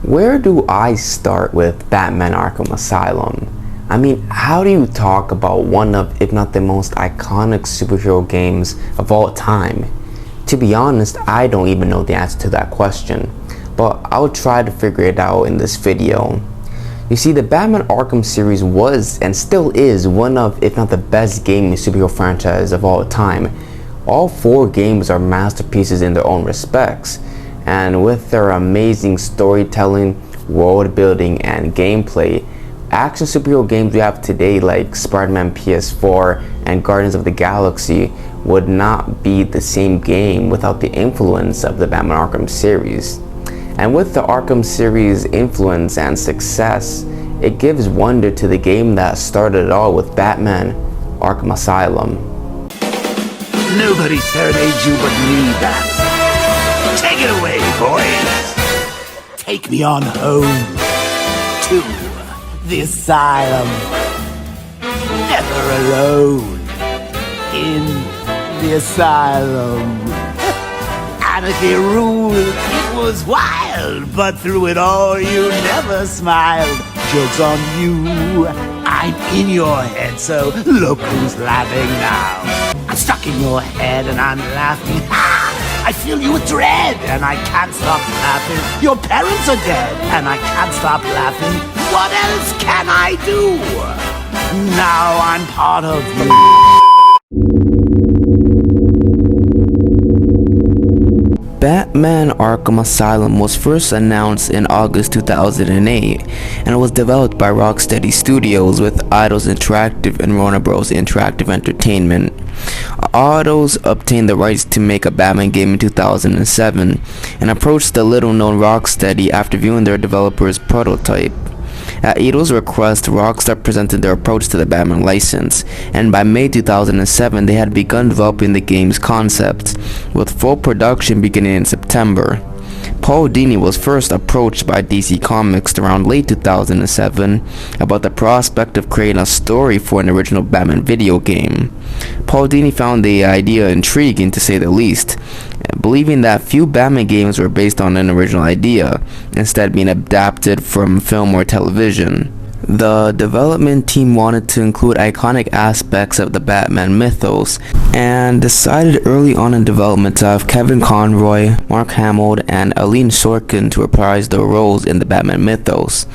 Where do I start with Batman Arkham Asylum? I mean, how do you talk about one of, if not the most iconic superhero games of all time? To be honest, I don't even know the answer to that question, but I'll try to figure it out in this video. You see, the Batman Arkham series was and still is one of, if not the best gaming superhero franchise of all time. All four games are masterpieces in their own respects, and with their amazing storytelling, world building, and gameplay, action superhero games we have today like Spider-Man PS4 and Guardians of the Galaxy would not be the same game without the influence of the Batman Arkham series. And with the Arkham series influence and success, it gives wonder to the game that started it all with Batman Arkham Asylum. Nobody serenades you but me, Bats. Take it away, boys. Take me on home to the asylum. Never alone in the asylum. Anarchy ruled, it was wild, but through it all you never smiled. Joke's on you, I'm in your head, so look who's laughing now. I'm stuck in your head and I'm laughing. I fill you with dread and I can't stop laughing. Your parents are dead and I can't stop laughing. What else can I do? Now I'm part of you. Batman Arkham Asylum was first announced in August 2008 and was developed by Rocksteady Studios with Eidos Interactive and Warner Bros. Interactive Entertainment. Eidos obtained the rights to make a Batman game in 2007 and approached the little-known Rocksteady after viewing their developer's prototype. At Eidos' request, Rockstar presented their approach to the Batman license, and by May 2007 they had begun developing the game's concept, with full production beginning in September. Paul Dini was first approached by DC Comics around late 2007 about the prospect of creating a story for an original Batman video game. Paul Dini found the idea intriguing to say the least, believing that few Batman games were based on an original idea, instead being adapted from film or television. The development team wanted to include iconic aspects of the Batman mythos and decided early on in development to have Kevin Conroy, Mark Hamill, and Aline Sorkin to reprise their roles in the Batman mythos.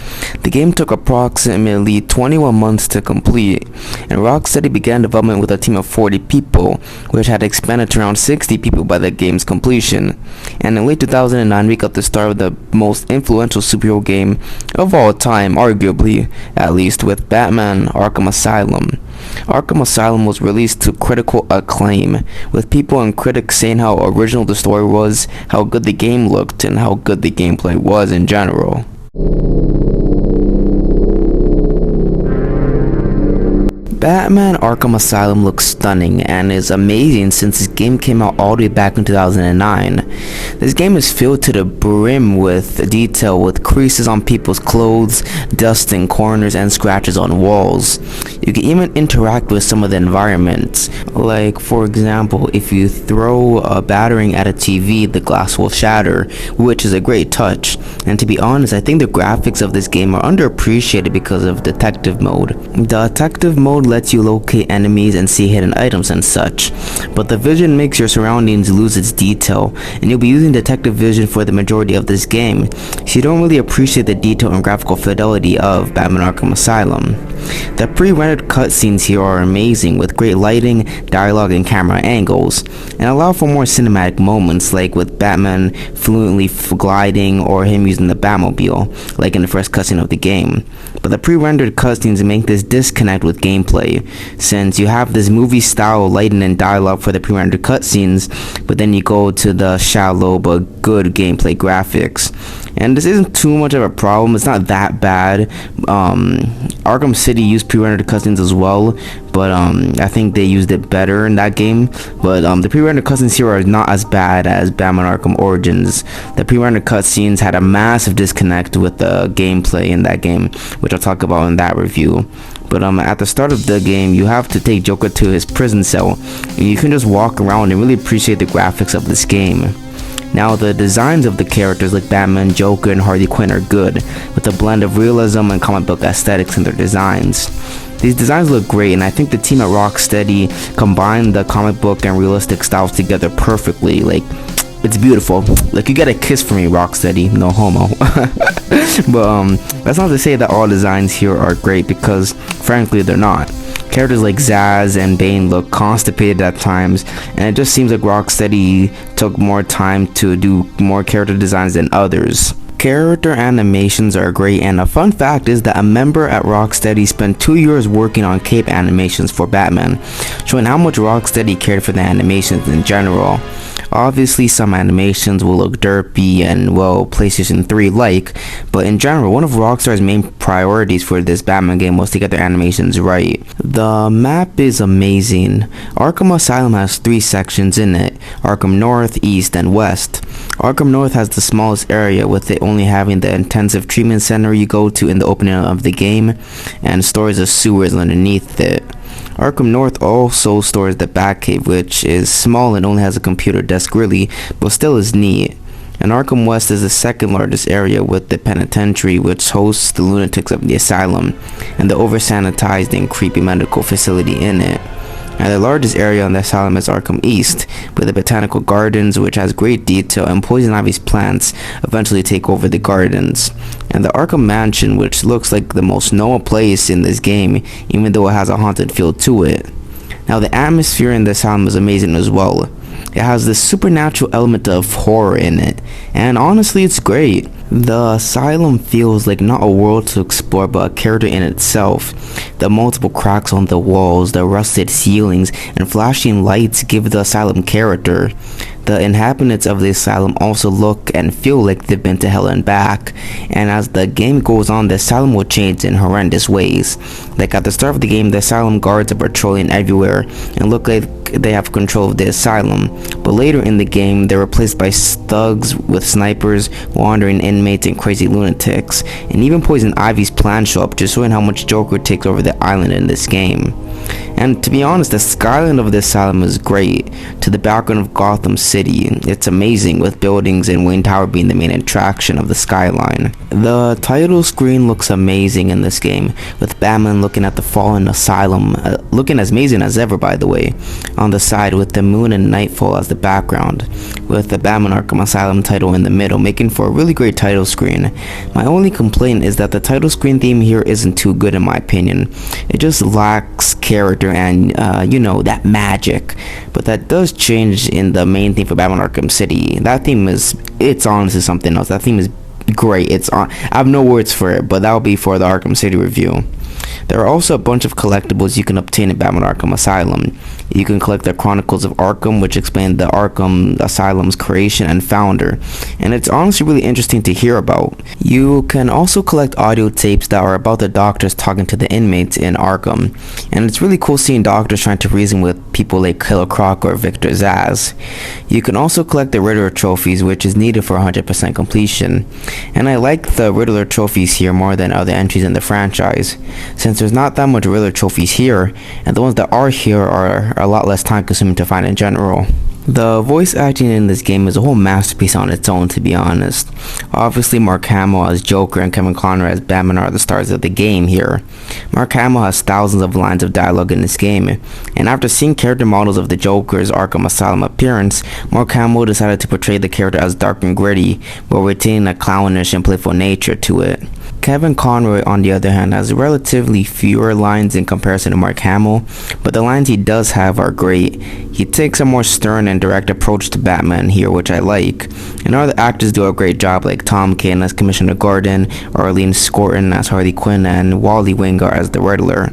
The game took approximately 21 months to complete, and Rocksteady began development with a team of 40 people, which had expanded to around 60 people by the game's completion. And in late 2009 we got the start of the most influential superhero game of all time, arguably, at least, with Batman Arkham Asylum. Arkham Asylum was released to critical acclaim, with people and critics saying how original the story was, how good the game looked, and how good the gameplay was in general. Batman Arkham Asylum looks stunning and is amazing since this game came out all the way back in 2009. This game is filled to the brim with detail, with creases on people's clothes, dust in corners, and scratches on walls. You can even interact with some of the environments. Like, for example, if you throw a battering at a TV, the glass will shatter, which is a great touch. And to be honest, I think the graphics of this game are underappreciated because of detective mode. The detective mode lets you locate enemies and see hidden items and such, but the vision makes your surroundings lose its detail, and you'll be using detective vision for the majority of this game, so you don't really appreciate the detail and graphical fidelity of Batman Arkham Asylum. The pre-rendered cutscenes here are amazing, with great lighting, dialogue, and camera angles, and allow for more cinematic moments, like with Batman fluently gliding or him using the Batmobile, like in the first cutscene of the game. But the pre-rendered cutscenes make this disconnect with gameplay, since you have this movie-style lighting and dialogue for the pre-rendered cutscenes, but then you go to the shallow but good gameplay graphics. And this isn't too much of a problem, it's not that bad. Arkham City used pre-rendered cutscenes as well, but I think they used it better in that game. But the pre-rendered cutscenes here are not as bad as Batman Arkham Origins. The pre-rendered cutscenes had a massive disconnect with the gameplay in that game, which I'll talk about in that review. But at the start of the game, you have to take Joker to his prison cell, and you can just walk around and really appreciate the graphics of this game. Now, the designs of the characters like Batman, Joker, and Harley Quinn are good, with a blend of realism and comic book aesthetics in their designs. These designs look great, and I think the team at Rocksteady combined the comic book and realistic styles together perfectly. Like, it's beautiful. Like, you get a kiss from me, Rocksteady. No homo. But that's not to say that all designs here are great, because frankly they're not. Characters like Zsasz and Bane look constipated at times, and it just seems like Rocksteady took more time to do more character designs than others. Character animations are great, and a fun fact is that a member at Rocksteady spent 2 years working on cape animations for Batman, showing how much Rocksteady cared for the animations in general. Obviously, some animations will look derpy and, well, PlayStation 3 like, but in general, one of Rockstar's main priorities for this Batman game was to get their animations right. The map is amazing. Arkham Asylum has 3 sections in it: Arkham North, East, and West. Arkham North has the smallest area, with it only having the intensive treatment center you go to in the opening of the game, and stores of sewers underneath it. Arkham North also stores the Batcave, which is small and only has a computer desk really, but still is neat. And Arkham West is the second largest area, with the penitentiary, which hosts the lunatics of the asylum, and the over-sanitized and creepy medical facility in it. And the largest area on the asylum is Arkham East, with the botanical gardens, which has great detail, and poison ivy's plants eventually take over the gardens. And the Arkham Mansion, which looks like the most normal place in this game, even though it has a haunted feel to it. Now, the atmosphere in the asylum is amazing as well. It has this supernatural element of horror in it, and honestly, it's great. The asylum feels like not a world to explore, but a character in itself. The multiple cracks on the walls, the rusted ceilings, and flashing lights give the asylum character. The inhabitants of the asylum also look and feel like they've been to hell and back, and as the game goes on, the asylum will change in horrendous ways. Like at the start of the game, the asylum guards are patrolling everywhere and look like they have control of the asylum, but later in the game, they're replaced by thugs with snipers, wandering inmates, and crazy lunatics, and even Poison Ivy's plans show up, just showing how much Joker takes over the island in this game. And to be honest, the skyline of the asylum is great. To the background of Gotham City, it's amazing, with buildings and Wayne Tower being the main attraction of the skyline. The title screen looks amazing in this game, with Batman looking at the fallen asylum, looking as amazing as ever by the way, on the side with the moon and nightfall as the background, with the Batman Arkham Asylum title in the middle, making for a really great title screen. My only complaint is that the title screen theme here isn't too good in my opinion. It just lacks character and that magic, but that does change in the main theme for Batman Arkham City. That theme it's honestly something else. That theme is great. I have no words for it, but that'll be for the Arkham City review. There are also a bunch of collectibles you can obtain in Batman Arkham Asylum. You can collect the Chronicles of Arkham, which explain the Arkham Asylum's creation and founder, and it's honestly really interesting to hear about. You can also collect audio tapes that are about the doctors talking to the inmates in Arkham, and it's really cool seeing doctors trying to reason with people like Killer Croc or Victor Zsasz. You can also collect the Riddler trophies, which is needed for 100% completion, and I like the Riddler trophies here more than other entries in the franchise, since there's not that much Riddler trophies here, and the ones that are here are a lot less time consuming to find in general. The voice acting in this game is a whole masterpiece on its own, to be honest. Obviously, Mark Hamill as Joker and Kevin Conroy as Batman are the stars of the game here. Mark Hamill has thousands of lines of dialogue in this game, and after seeing character models of the Joker's Arkham Asylum appearance, Mark Hamill decided to portray the character as dark and gritty, while retaining a clownish and playful nature to it. Kevin Conroy, on the other hand, has relatively fewer lines in comparison to Mark Hamill, but the lines he does have are great. He takes a more stern and direct approach to Batman here, which I like, and other actors do a great job, like Tom Kane as Commissioner Gordon, Arlene Scorton as Harley Quinn, and Wally Wingard as the Riddler.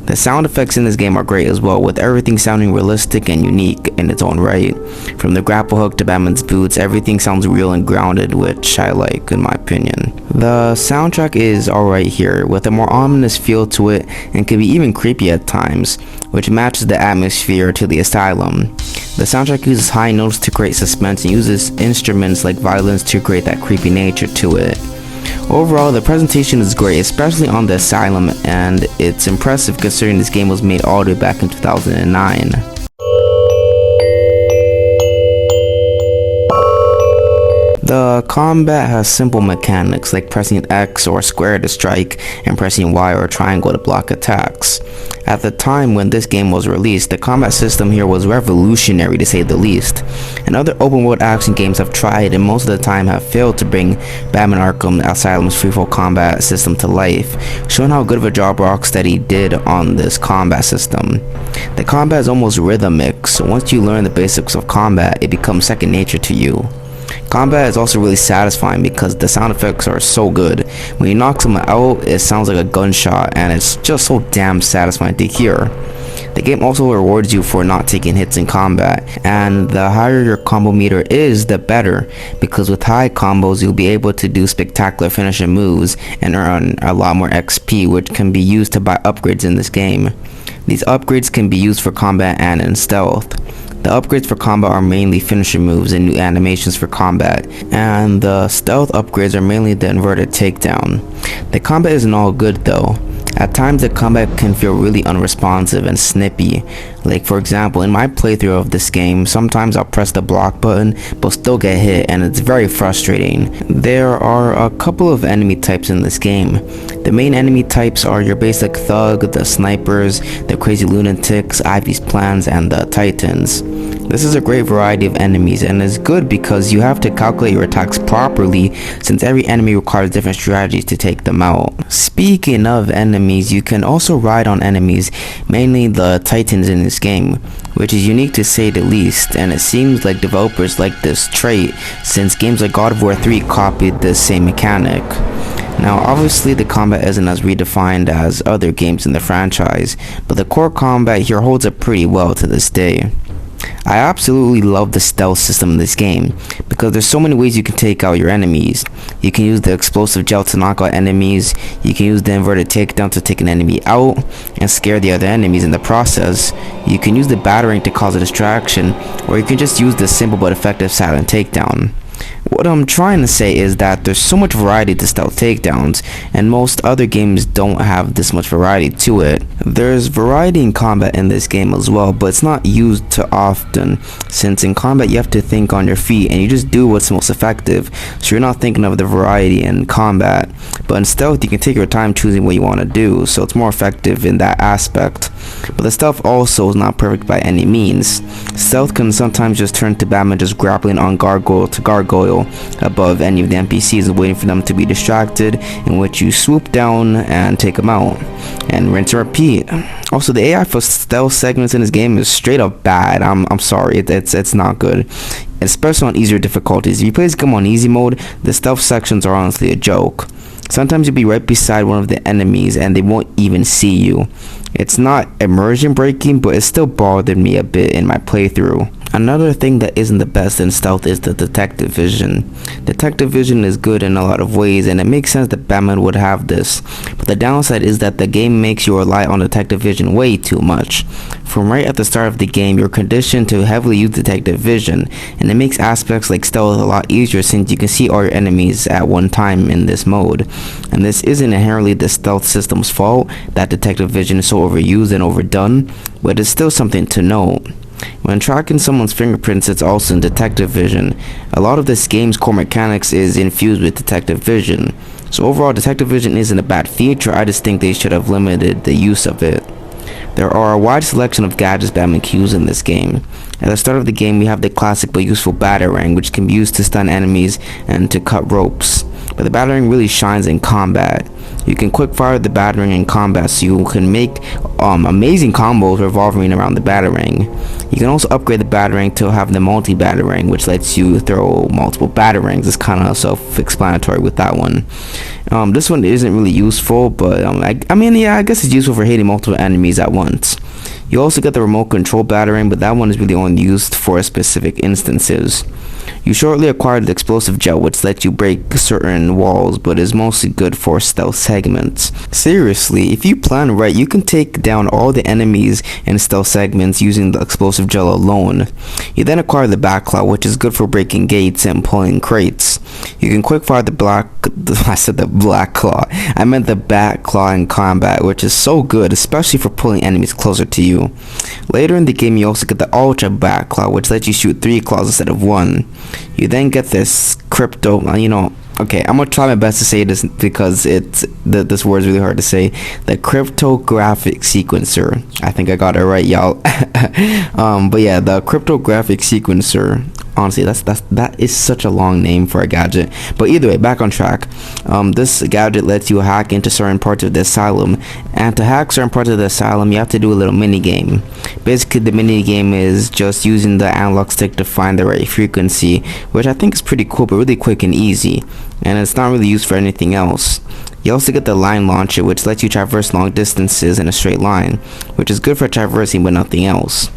The sound effects in this game are great as well, with everything sounding realistic and unique in its own right. From the grapple hook to Batman's boots, everything sounds real and grounded, which I like in my opinion. The soundtrack is alright here, with a more ominous feel to it and can be even creepy at times, which matches the atmosphere to the asylum. The soundtrack uses high notes to create suspense and uses instruments like violins to create that creepy nature to it. Overall, the presentation is great, especially on the asylum, and it's impressive considering this game was made all the way back in 2009. The combat has simple mechanics like pressing X or square to strike and pressing Y or triangle to block attacks. At the time when this game was released, the combat system here was revolutionary to say the least, and other open world action games have tried and most of the time have failed to bring Batman Arkham Asylum's freeform combat system to life, showing how good of a job Rocksteady did on this combat system. The combat is almost rhythmic, so once you learn the basics of combat, it becomes second nature to you. Combat is also really satisfying because the sound effects are so good. When you knock someone out, it sounds like a gunshot and it's just so damn satisfying to hear. The game also rewards you for not taking hits in combat, and the higher your combo meter is, the better, because with high combos you'll be able to do spectacular finishing moves and earn a lot more XP, which can be used to buy upgrades in this game. These upgrades can be used for combat and in stealth. The upgrades for combat are mainly finisher moves and new animations for combat, and the stealth upgrades are mainly the inverted takedown. The combat isn't all good though. At times the combat can feel really unresponsive and snippy. Like for example, in my playthrough of this game, sometimes I'll press the block button but still get hit, and it's very frustrating. There are a couple of enemy types in this game. The main enemy types are your basic thug, the snipers, the crazy lunatics, Ivy's plans, and the titans. This is a great variety of enemies and is good because you have to calculate your attacks properly since every enemy requires different strategies to take them out. Speaking of enemies, you can also ride on enemies, mainly the titans in this game, which is unique to say the least, and it seems like developers like this trait since games like God of War 3 copied this same mechanic. Now obviously the combat isn't as redefined as other games in the franchise, but the core combat here holds up pretty well to this day. I absolutely love the stealth system in this game because there's so many ways you can take out your enemies. You can use the explosive gel to knock out enemies, you can use the inverted takedown to take an enemy out and scare the other enemies in the process, you can use the battering to cause a distraction, or you can just use the simple but effective silent takedown. What I'm trying to say is that there's so much variety to stealth takedowns, and most other games don't have this much variety to it. There's variety in combat in this game as well, but it's not used too often, since in combat you have to think on your feet and you just do what's most effective, so you're not thinking of the variety in combat. But in stealth you can take your time choosing what you want to do, so it's more effective in that aspect. But the stealth also is not perfect by any means. Stealth can sometimes just turn to Batman just grappling on gargoyle to gargoyle above any of the NPCs and waiting for them to be distracted, in which you swoop down and take them out, and rinse and repeat. Also, the AI for stealth segments in this game is straight up bad. I'm sorry, it's not good, especially on easier difficulties. If you play this game on easy mode, the stealth sections are honestly a joke. Sometimes you'll be right beside one of the enemies and they won't even see you. It's not immersion breaking, but it still bothered me a bit in my playthrough. Another thing that isn't the best in stealth is the detective vision. Detective vision is good in a lot of ways, and it makes sense that Batman would have this, but the downside is that the game makes you rely on detective vision way too much. From right at the start of the game, you're conditioned to heavily use detective vision, and it makes aspects like stealth a lot easier since you can see all your enemies at one time in this mode. And this isn't inherently the stealth system's fault that detective vision is so overused and overdone, but it's still something to note. When tracking someone's fingerprints, it's also in detective vision. A lot of this game's core mechanics is infused with detective vision. So overall, detective vision isn't a bad feature, I just think they should have limited the use of it. There are a wide selection of gadgets Batman can use in this game. At the start of the game, we have the classic but useful batarang, which can be used to stun enemies and to cut ropes. But the batarang really shines in combat. You can quick fire the batarang in combat, so you can make amazing combos revolving around the batarang. You can also upgrade the batarang to have the multi-batarang, which lets you throw multiple batarangs. It's kind of self-explanatory with that one. This one isn't really useful, but I mean, yeah, I guess it's useful for hitting multiple enemies at once. You also get the remote control batarang, but that one is really only used for specific instances. You shortly acquired the explosive gel, which lets you break certain walls, but is mostly good for stealth segments. Seriously, if you plan right, you can take down all the enemies in stealth segments using the explosive gel alone. You then acquire the backcloud, which is good for breaking gates and pulling crates. You can quick fire I said the black claw. I meant the bat claw in combat, which is so good, especially for pulling enemies closer to you. Later in the game, you also get the ultra bat claw, which lets you shoot 3 claws instead of 1. You then get this crypto, okay, I'm gonna try my best to say this because this word is really hard to say. The cryptographic sequencer. I think I got it right, y'all. But yeah, the cryptographic sequencer. Honestly, that is such a long name for a gadget. But either way, back on track. This gadget lets you hack into certain parts of the asylum, and to hack certain parts of the asylum, you have to do a little mini game. Basically, the mini game is just using the analog stick to find the right frequency, which I think is pretty cool, but really quick and easy. And it's not really used for anything else. You also get the line launcher, which lets you traverse long distances in a straight line, which is good for traversing but nothing else.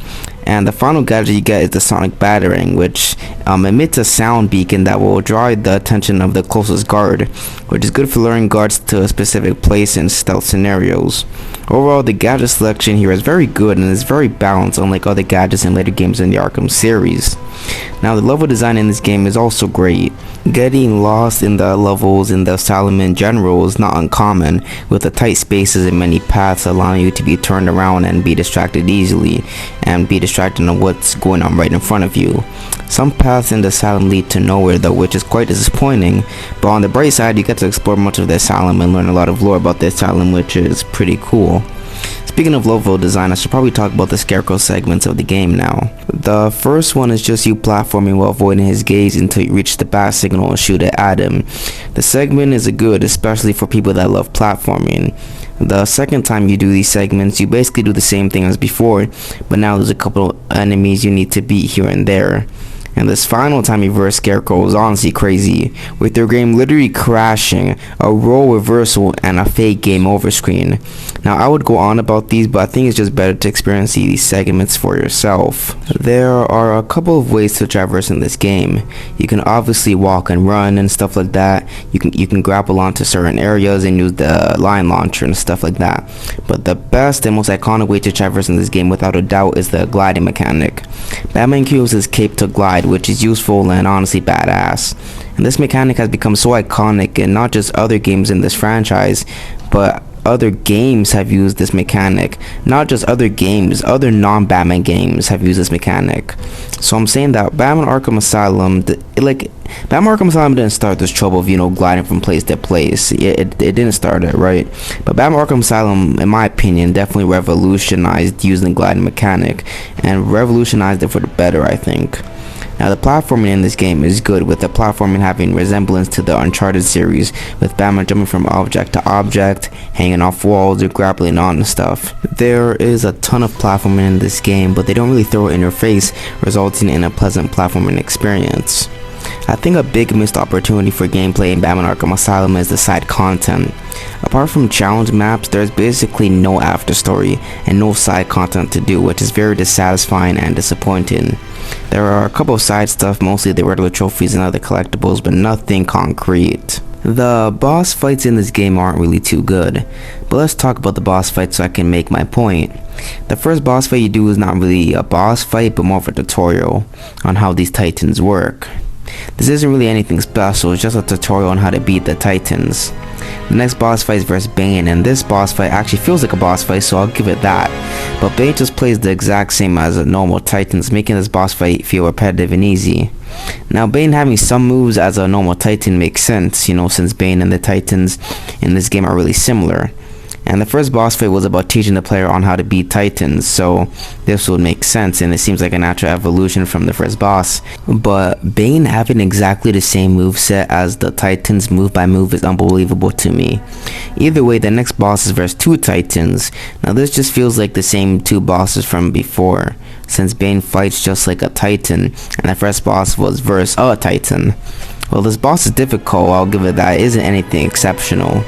And the final gadget you get is the sonic battering, which emits a sound beacon that will draw the attention of the closest guard, which is good for luring guards to a specific place in stealth scenarios. Overall, the gadget selection here is very good and is very balanced, unlike other gadgets in later games in the Arkham series. Now, the level design in this game is also great. Getting lost in the levels in the asylum in general is not uncommon, with the tight spaces and many paths allowing you to be turned around and be distracted easily, and be distracted on what's going on right in front of you. Some paths in the asylum lead to nowhere though, which is quite disappointing, but on the bright side, you get to explore much of the asylum and learn a lot of lore about the asylum, which is pretty cool. Speaking of level design, I should probably talk about the Scarecrow segments of the game now. The first one is just you platforming while avoiding his gaze until you reach the bat signal and shoot it at him. The segment is good, especially for people that love platforming. The second time you do these segments, you basically do the same thing as before, but now there's a couple enemies you need to beat here and there. And this final time you verse Scarecrow was honestly crazy, with your game literally crashing, a role reversal, and a fake game over screen. Now I would go on about these, but I think it's just better to experience these segments for yourself. There are a couple of ways to traverse in this game. You can obviously walk and run and stuff like that. You can grapple onto certain areas and use the line launcher and stuff like that. But the best and most iconic way to traverse in this game without a doubt is the gliding mechanic. Batman can use his cape to glide, which is useful and honestly badass. And this mechanic has become so iconic in not just other games in this franchise, but other games have used this mechanic. Not just other games, other non-Batman games have used this mechanic. So I'm saying that Batman Arkham Asylum, Batman Arkham Asylum didn't start this trouble of, gliding from place to place. It didn't start it, right? But Batman Arkham Asylum, in my opinion, definitely revolutionized using the gliding mechanic, and revolutionized it for the better, I think. Now, the platforming in this game is good, with the platforming having resemblance to the Uncharted series, with Batman jumping from object to object, hanging off walls, or grappling on and stuff. There is a ton of platforming in this game, but they don't really throw it in your face, resulting in a pleasant platforming experience. I think a big missed opportunity for gameplay in Batman Arkham Asylum is the side content. Apart from challenge maps, there's basically no after story and no side content to do, which is very dissatisfying and disappointing. There are a couple of side stuff, mostly the regular trophies and other collectibles, but nothing concrete. The boss fights in this game aren't really too good, but let's talk about the boss fight so I can make my point. The first boss fight you do is not really a boss fight, but more of a tutorial on how these titans work. This isn't really anything special, it's just a tutorial on how to beat the titans. The next boss fight is versus Bane, and this boss fight actually feels like a boss fight, so I'll give it that. But Bane just plays the exact same as a normal titans, making this boss fight feel repetitive and easy. Now, Bane having some moves as a normal titan makes sense, since Bane and the titans in this game are really similar. And the first boss fight was about teaching the player on how to beat titans, so this would make sense, and it seems like a natural evolution from the first boss. But Bane having exactly the same moveset as the titans move by move is unbelievable to me. Either way, the next boss is versus 2 titans. Now this just feels like the same 2 bosses from before, since Bane fights just like a titan, and the first boss was versus a titan. Well, this boss is difficult, I'll give it that. It isn't anything exceptional.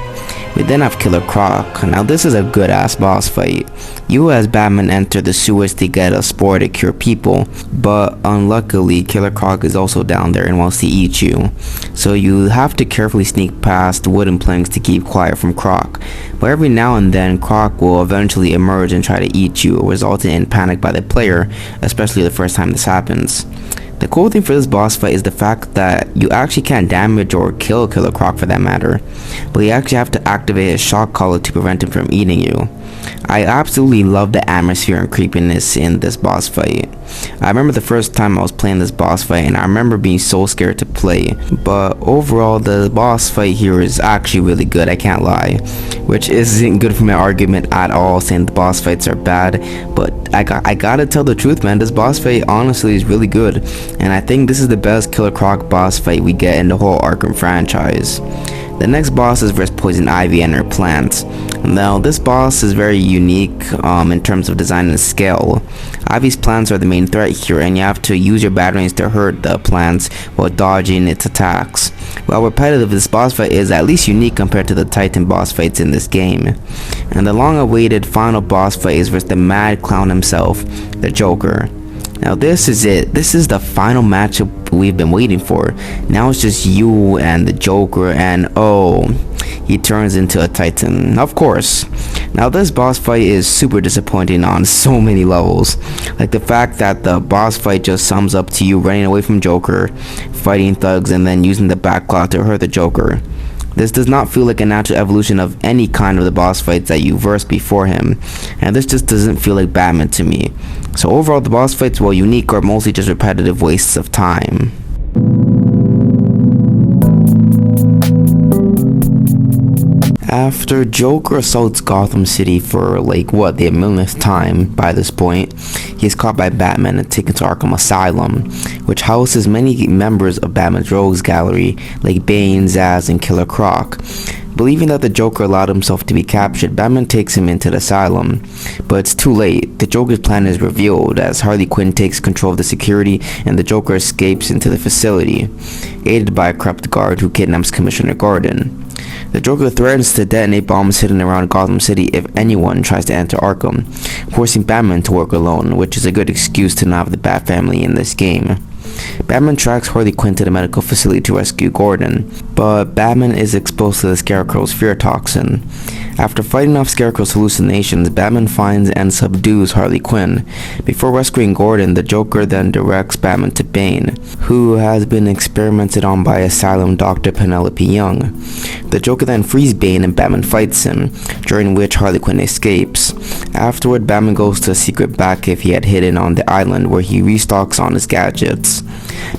We then have Killer Croc. Now this is a good ass boss fight. You as Batman enter the sewers to get a spore to cure people, but unluckily Killer Croc is also down there and wants to eat you. So you have to carefully sneak past wooden planks to keep quiet from Croc. But every now and then Croc will eventually emerge and try to eat you, resulting in panic by the player, especially the first time this happens. The cool thing for this boss fight is the fact that you actually can't damage or kill Killer Croc for that matter, but you actually have to activate a shock collar to prevent him from eating you. I absolutely love the atmosphere and creepiness in this boss fight. I remember the first time I was playing this boss fight and I remember being so scared to play, but overall the boss fight here is actually really good, I can't lie, which isn't good for my argument at all saying the boss fights are bad, but I gotta tell the truth, man, this boss fight honestly is really good, and I think this is the best Killer Croc boss fight we get in the whole Arkham franchise. The next boss is versus Poison Ivy and her plants. Now this boss is very unique in terms of design and scale. Ivy's plants are the main threat here, and you have to use your batarangs to hurt the plants while dodging its attacks. While repetitive, this boss fight is at least unique compared to the Titan boss fights in this game. And the long awaited final boss fight is versus the mad clown himself, the Joker. Now this is it. This is the final matchup we've been waiting for. Now it's just you and the Joker, and oh, he turns into a Titan, of course. Now this boss fight is super disappointing on so many levels. Like the fact that the boss fight just sums up to you running away from Joker, fighting thugs, and then using the backlot to hurt the Joker. This does not feel like a natural evolution of any kind of the boss fights that you versed before him, and this just doesn't feel like Batman to me. So overall, the boss fights, while unique, are mostly just repetitive wastes of time. After Joker assaults Gotham City for the millionth time by this point, he is caught by Batman and taken to Arkham Asylum, which houses many members of Batman's rogues gallery like Bane, Zsasz, and Killer Croc. Believing that the Joker allowed himself to be captured, Batman takes him into the asylum, but it's too late. The Joker's plan is revealed as Harley Quinn takes control of the security and the Joker escapes into the facility, aided by a corrupt guard who kidnaps Commissioner Gordon. The Joker threatens to detonate bombs hidden around Gotham City if anyone tries to enter Arkham, forcing Batman to work alone, which is a good excuse to not have the Bat family in this game. Batman tracks Harley Quinn to the medical facility to rescue Gordon, but Batman is exposed to the Scarecrow's fear toxin. After fighting off Scarecrow's hallucinations, Batman finds and subdues Harley Quinn. Before rescuing Gordon, the Joker then directs Batman to Bane, who has been experimented on by Asylum Dr. Penelope Young. The Joker then frees Bane and Batman fights him, during which Harley Quinn escapes. Afterward, Batman goes to a secret Batcave he had hidden on the island where he restocks on his gadgets.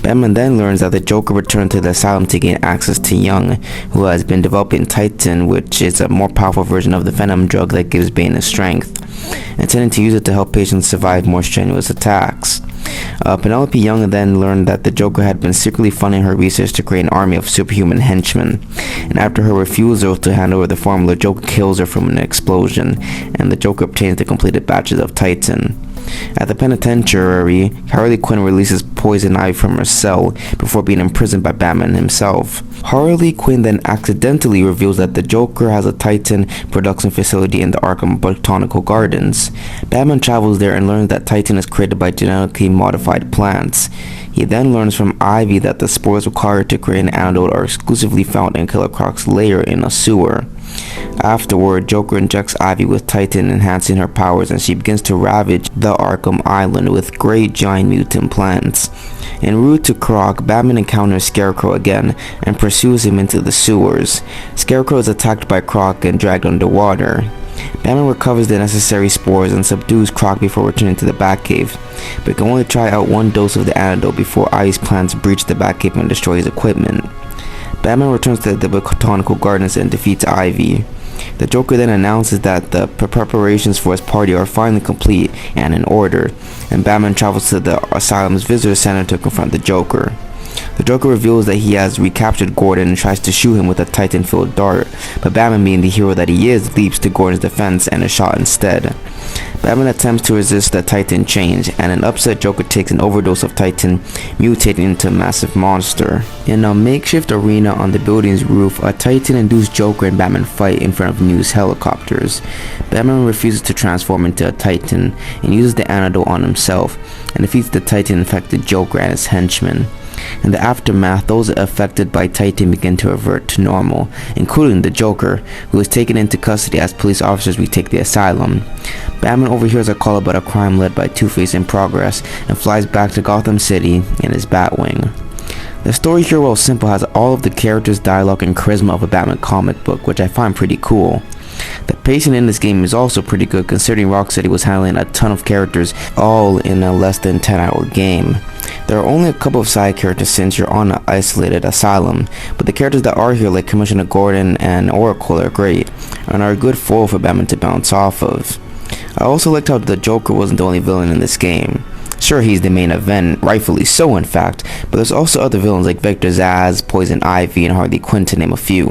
Batman then learns that the Joker returned to the asylum to gain access to Young, who has been developing Titan, which is a more powerful version of the Venom drug that gives Bane his strength, intending to use it to help patients survive more strenuous attacks. Penelope Young then learned that the Joker had been secretly funding her research to create an army of superhuman henchmen, and after her refusal to hand over the formula, Joker kills her from an explosion, and the Joker obtains the completed batches of Titan. At the penitentiary, Harley Quinn releases Poison Ivy from her cell before being imprisoned by Batman himself. Harley Quinn then accidentally reveals that the Joker has a Titan production facility in the Arkham Botanical Gardens. Batman travels there and learns that Titan is created by genetically modified plants. He then learns from Ivy that the spores required to create an antidote are exclusively found in Killer Croc's lair in a sewer. Afterward, Joker injects Ivy with Titan, enhancing her powers, and she begins to ravage the Arkham Island with great giant mutant plants. En route to Croc, Batman encounters Scarecrow again and pursues him into the sewers. Scarecrow is attacked by Croc and dragged underwater. Batman recovers the necessary spores and subdues Croc before returning to the Batcave, but can only try out one dose of the antidote before Ivy's plants breach the Batcave and destroy his equipment. Batman returns to the Botanical Gardens and defeats Ivy. The Joker then announces that the preparations for his party are finally complete and in order, and Batman travels to the Asylum's visitor center to confront the Joker. The Joker reveals that he has recaptured Gordon and tries to shoot him with a Titan-filled dart, but Batman, being the hero that he is, leaps to Gordon's defense and is shot instead. Batman attempts to resist the Titan change, and an upset Joker takes an overdose of Titan, mutating into a massive monster. In a makeshift arena on the building's roof, a Titan-induced Joker and Batman fight in front of news helicopters. Batman refuses to transform into a Titan and uses the antidote on himself, and defeats the Titan-infected Joker and his henchmen. In the aftermath, those affected by Titan begin to revert to normal, including the Joker, who is taken into custody as police officers retake the asylum. Batman overhears a call about a crime led by Two-Face in progress and flies back to Gotham City in his Batwing. The story here, while simple, has all of the characters, dialogue, and charisma of a Batman comic book, which I find pretty cool. The pacing in this game is also pretty good, considering Rocksteady was handling a ton of characters all in a less than 10-hour game. There are only a couple of side characters since you're on an isolated asylum, but the characters that are here, like Commissioner Gordon and Oracle, are great, and are a good foil for Batman to bounce off of. I also liked how the Joker wasn't the only villain in this game. Sure, he's the main event, rightfully so in fact, but there's also other villains like Victor Zsasz, Poison Ivy, and Harley Quinn, to name a few.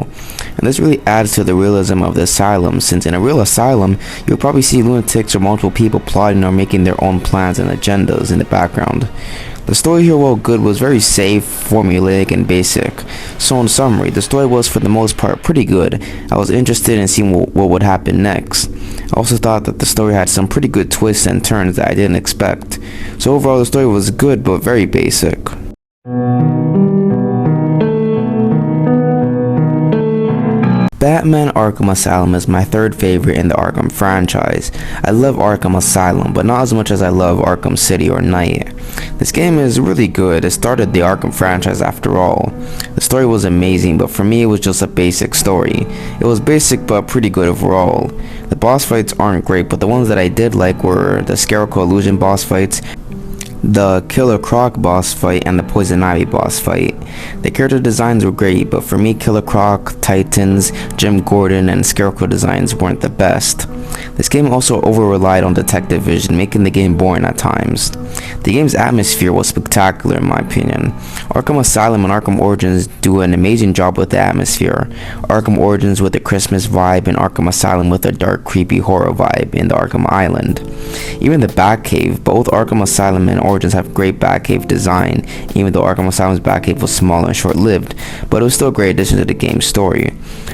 And this really adds to the realism of the asylum, since in a real asylum, you'll probably see lunatics or multiple people plotting or making their own plans and agendas in the background. The story here, while good, was very safe, formulaic, and basic. So in summary, the story was for the most part pretty good. I was interested in seeing what would happen next. I also thought that the story had some pretty good twists and turns that I didn't expect. So overall, the story was good but very basic. Batman Arkham Asylum is my third favorite in the Arkham franchise. I love Arkham Asylum, but not as much as I love Arkham City or Knight. This game is really good. It started the Arkham franchise after all. The story was amazing, but for me it was just a basic story. It was basic but pretty good overall. The boss fights aren't great, but the ones that I did like were the Scarecrow Illusion boss fights, the Killer Croc boss fight, and the Poison Ivy boss fight. The character designs were great, but for me Killer Croc, Titans, Jim Gordon, and Scarecrow designs weren't the best. This game also over-relied on detective vision, making the game boring at times. The game's atmosphere was spectacular in my opinion. Arkham Asylum and Arkham Origins do an amazing job with the atmosphere. Arkham Origins with the Christmas vibe, and Arkham Asylum with a dark, creepy horror vibe in the Arkham Island. Even the Batcave, both Arkham Asylum and Origins have great Batcave design, even though Arkham Asylum's Batcave was small and short-lived, but it was still a great addition to the game's story.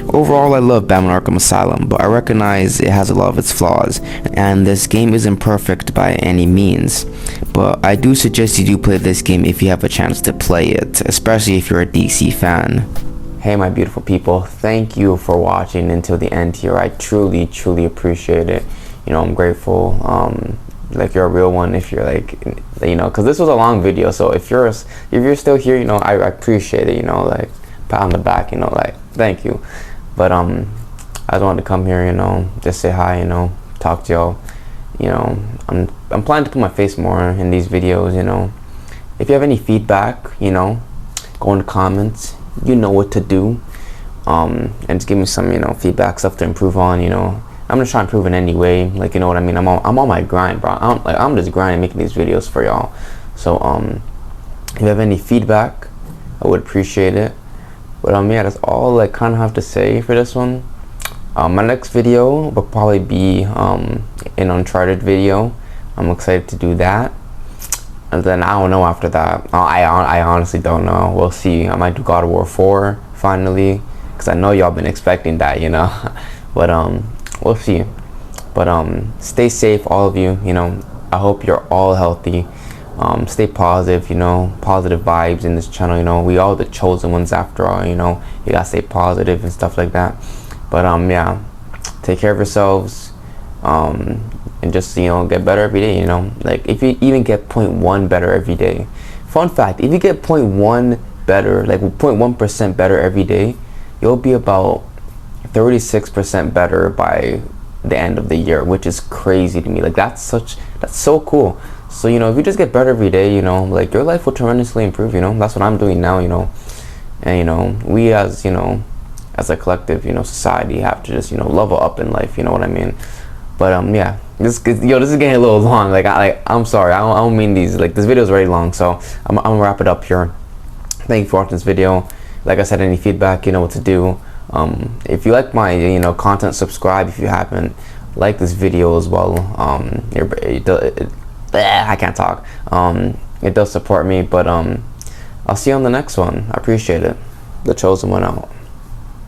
Overall, I love Batman Arkham Asylum, but I recognize it has a lot of its flaws, and this game isn't perfect by any means. But I do suggest you do play this game if you have a chance to play it, especially if you're a DC fan. Hey my beautiful people, thank you for watching until the end here. I truly appreciate it. You know, I'm grateful. Like, you're a real one if you're like, you know, because this was a long video, so if you're still here, you know, I appreciate it, you know, like, pat on the back, you know, like, thank you. But I just wanted to come here, you know, just say hi, you know, talk to y'all. You know, I'm planning to put my face more in these videos, you know. If you have any feedback, you know, go in the comments. You know what to do. And just give me some, you know, feedback, stuff to improve on, you know. I'm just trying to improve in any way, like, you know what I mean. I'm on my grind, bro. I'm just grinding, making these videos for y'all. So if you have any feedback, I would appreciate it. But yeah, that's all I kind of have to say for this one. My next video will probably be an Uncharted video. I'm excited to do that. And then I don't know after that. I honestly don't know. We'll see. I might do God of War 4 finally, because I know y'all been expecting that, you know. But we'll see. But stay safe, all of you. You know, I hope you're all healthy. Stay positive, you know, positive vibes in this channel. You know, we all the chosen ones after all, you know. You gotta stay positive and stuff like that. But yeah, take care of yourselves, and just, you know, get better every day, you know. Like, if you even get 0.1 better every day. Fun fact, if you get 0.1 better, like 0.1% better every day, you'll be about 36% better by the end of the year, which is crazy to me. Like, that's so cool. So, you know, if you just get better every day, you know, like, your life will tremendously improve, you know. That's what I'm doing now, you know. And, you know, we as, you know, as a collective, you know, society have to just, you know, level up in life, you know what I mean. But yeah, this is getting a little long. Like, I'm sorry, I don't mean these, like, this video is very long, so I'm gonna wrap it up here. Thank you for watching this video. Like I said, any feedback, you know what to do. If you like my, you know, content, subscribe if you haven't. Like this video as well. I can't talk. It does support me, but I'll see you on the next one. I appreciate it. The chosen one out.